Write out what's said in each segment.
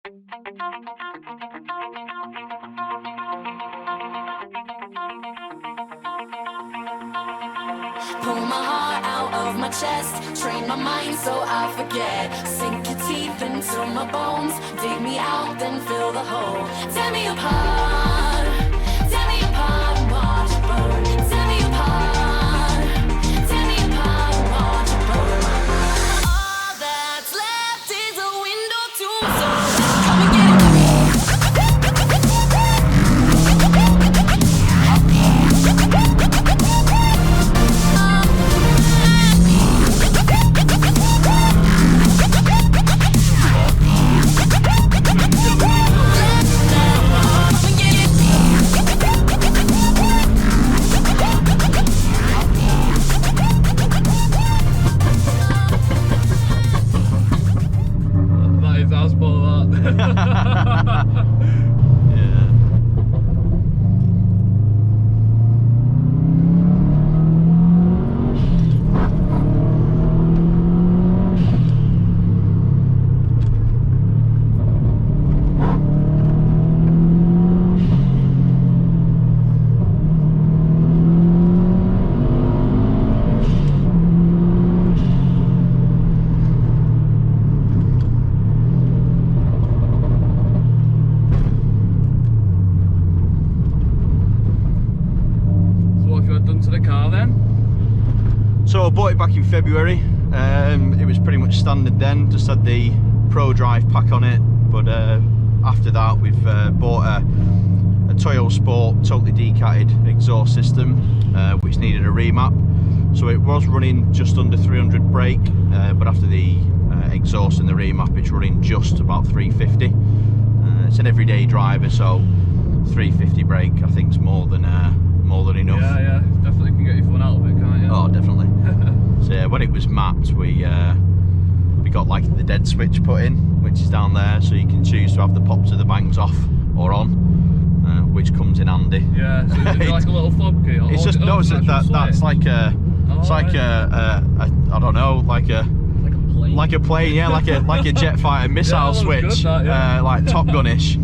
Pull my heart out of my chest, train my mind so I forget. Sink your teeth into my bones, dig me out, then fill the hole. Tear me apart and watch it burn. Tear me apart and watch it burn. All that's left is a window to my soul. Come and get it with me. So I bought it back in February. It was pretty much standard then, just had the Pro Drive pack on it, but after that we've bought a Toyo Sport totally decatted exhaust system, which needed a remap. So it was running just under 300 brake, but after the exhaust and the remap it's running just about 350. It's an everyday driver, so 350 brake I think is more than enough. Yeah, definitely can get your fun out of it, can't you? Oh, definitely. So yeah, when it was mapped, we got like the dead switch put in, which is down there, so you can choose to have the pops of the bangs off or on, which comes in handy. Yeah, so is it like a little fob key? It's just no, that's like a, it's like a I don't know, like a plane, yeah, like a jet fighter missile switch, good, that, like Top Gun-ish.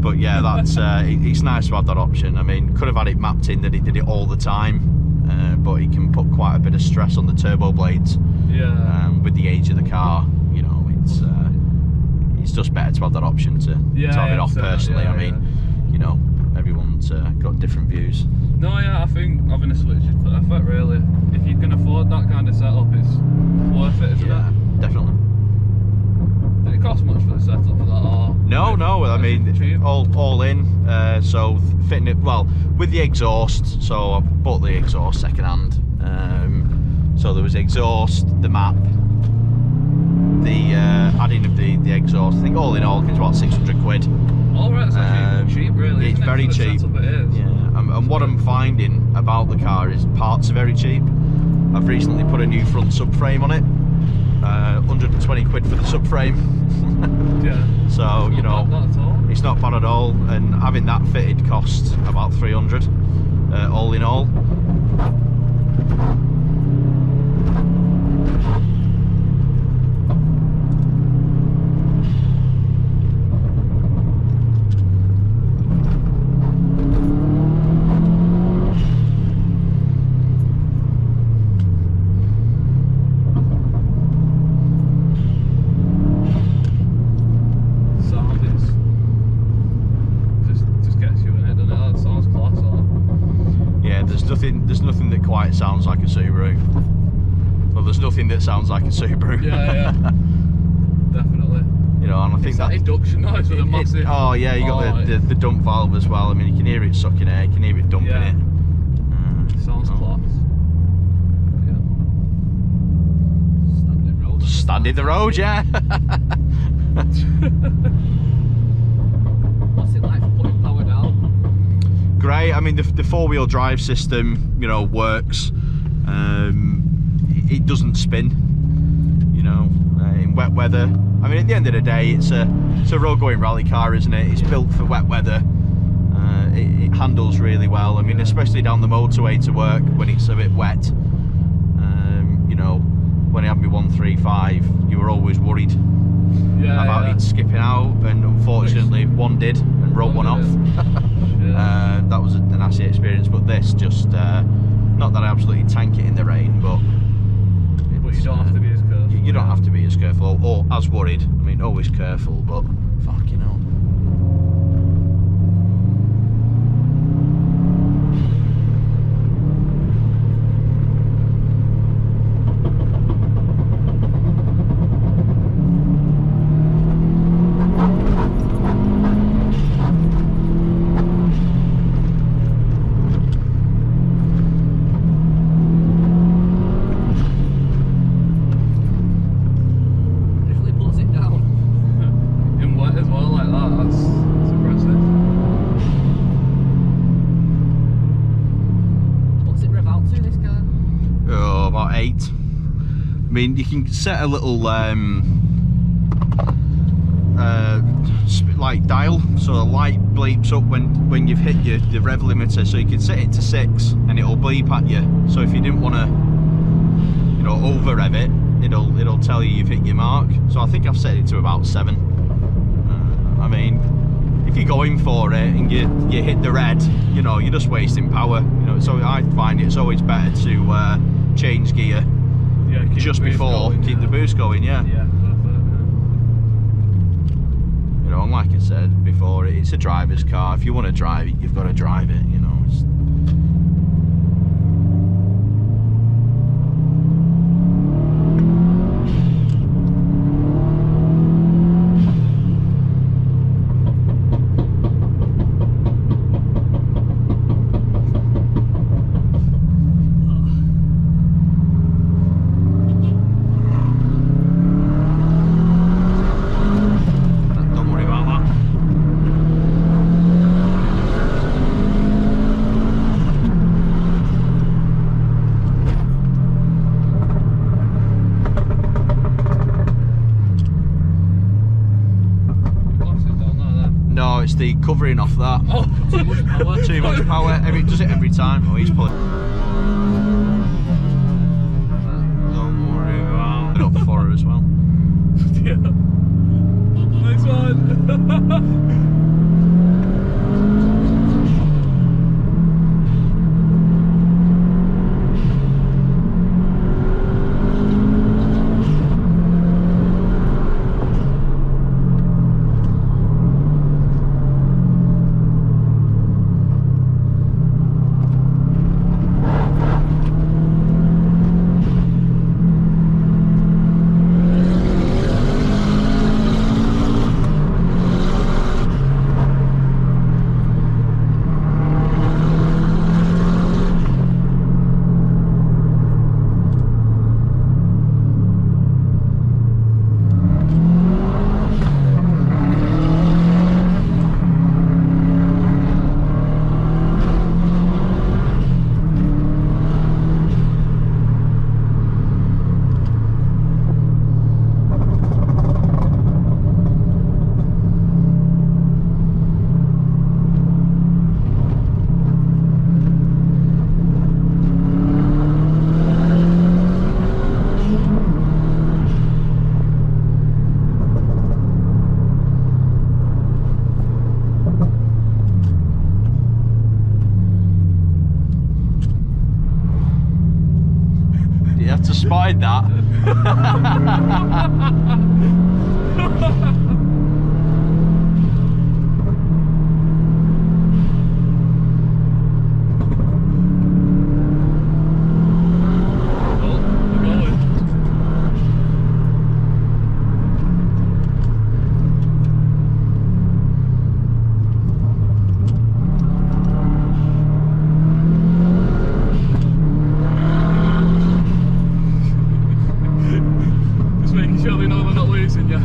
But yeah, that's it's nice to have that option. I mean, could have had it mapped in that it did it all the time, but it can put quite a bit of stress on the turbo blades. Yeah. With the age of the car, you know, it's just better to have that option to have it off personally. I mean, you know, everyone's got different views. No, yeah, I think having a switch is perfect, really. If you can afford that kind of setup, it's worth it, isn't it? Definitely. Did it cost much for the setup for that? Or no, I mean, all in. So fitting it well with the exhaust. So I bought the exhaust second hand. So there was exhaust, the map, the adding of the exhaust. I think all in all, it's about 600 quid. All right, it's actually cheap, really. It's very cheap. It is. Yeah, and what I'm finding about the car is parts are very cheap. I've recently put a new front subframe on it. 120 quid for the subframe. Yeah. So you know, it's not bad at all, and having that fitted cost about 300, all in all. There's nothing that quite sounds like a Subaru. Well, there's nothing that sounds like a Subaru. Yeah, definitely. You know, and I think it's that induction noise with a massive. Oh yeah, you got the dump valve as well. I mean, you can hear it sucking air, you can hear it dumping it. Sounds class. Yeah. Standing the road, yeah. What's it like for putting power down? Great. I mean, the four-wheel drive system, you know, works. It doesn't spin, you know, in wet weather. I mean, at the end of the day, it's a road-going rally car, isn't it? It's built for wet weather. It handles really well. I mean, especially down the motorway to work when it's a bit wet. You know, when I had my 135, you were always worried. about it skipping out, and unfortunately one did and wrote one off. That was a nasty experience, but this just, not that I absolutely tank it in the rain, but you don't have to be as careful. You don't have to be as careful or as worried. I mean, always careful, but fucking hell. I mean, you can set a little like dial, so the light bleeps up when you've hit the rev limiter, so you can set it to 6 and it'll bleep at you. So if you didn't want to, you know, over rev it, it'll tell you you've hit your mark. So I think I've set it to about 7. I mean, if you're going for it and you hit the red, you know, you're just wasting power. You know, so I find it's always better to change gear. Yeah, just before, keep the boost going, yeah. Yeah, perfect, You know, and like I said before, it's a driver's car. If you want to drive it, you've got to drive it, you know. It's the covering off that. Oh, too much power. Too much power. It does it every time. Oh, he's pulling. Don't worry about it. Up for her as well. Yeah. Nice one. Spotted that. Sure they know they're not losing you.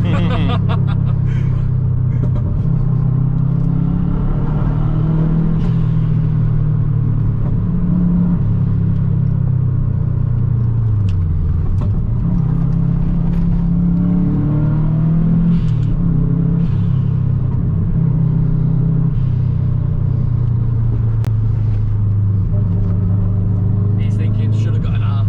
He's thinking, should have got an arm.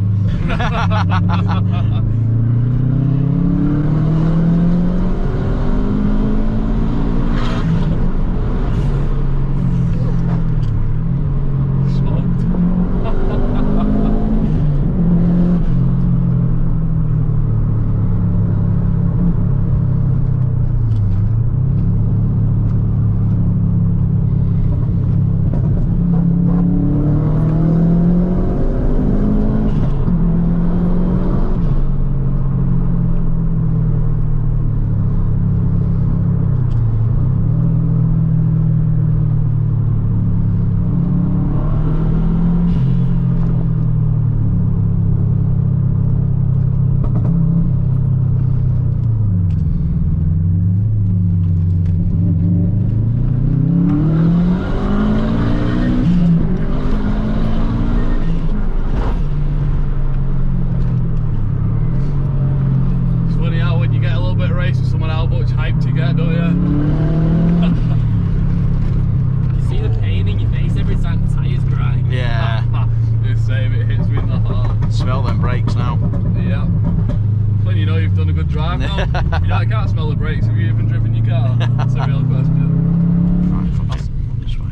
I can't smell the brakes. Have you even driven your car? That's a real question. Right, fuck it. This way.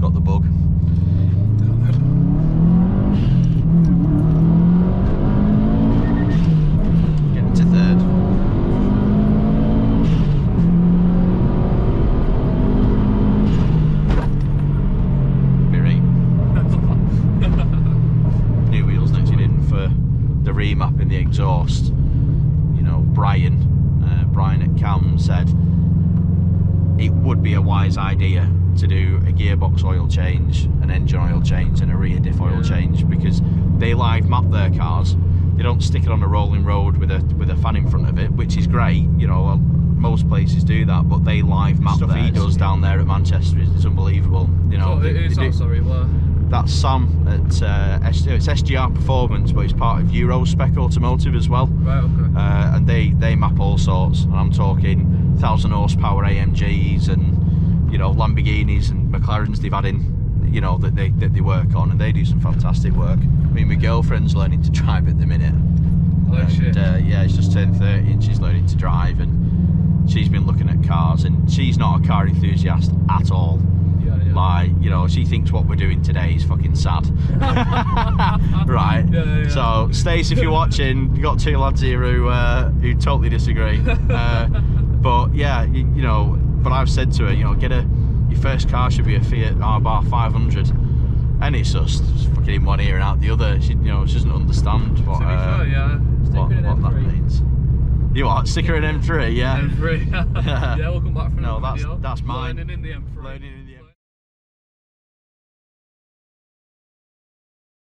Got the bug. Getting to third. New wheels next in for the remap in the exhaust. You know, Brian at Cam said it would be a wise idea to do a gearbox oil change, an engine oil change and a rear diff oil change, because they live map their cars. They don't stick it on a rolling road with a fan in front of it, which is great, you know, most places do that, but they live map stuff he does down there at Manchester is unbelievable. You know, that's Sam at it's SGR Performance, but it's part of Eurospec Automotive as well. Right, okay. And they map all sorts, and I'm talking 1,000 horsepower AMGs and, you know, Lamborghinis and McLarens they've had in, you know, that they work on, and they do some fantastic work. I mean, my girlfriend's learning to drive at the minute. Oh shit. Yeah, she's just turned 30 and she's learning to drive, and she's been looking at cars, and she's not a car enthusiast at all. Like, you know, she thinks what we're doing today is fucking sad. Right? Yeah. So, Stace, if you're watching, you got two lads here who totally disagree. But yeah, you know, but I've said to her, you know, your first car should be a Fiat R-Bar 500, and it's just fucking in one ear and out the other. She, you know, she doesn't understand what what that means. You what? Sticker in M3, yeah. M3. Yeah, we'll come back from that's mine. Learning in the M3.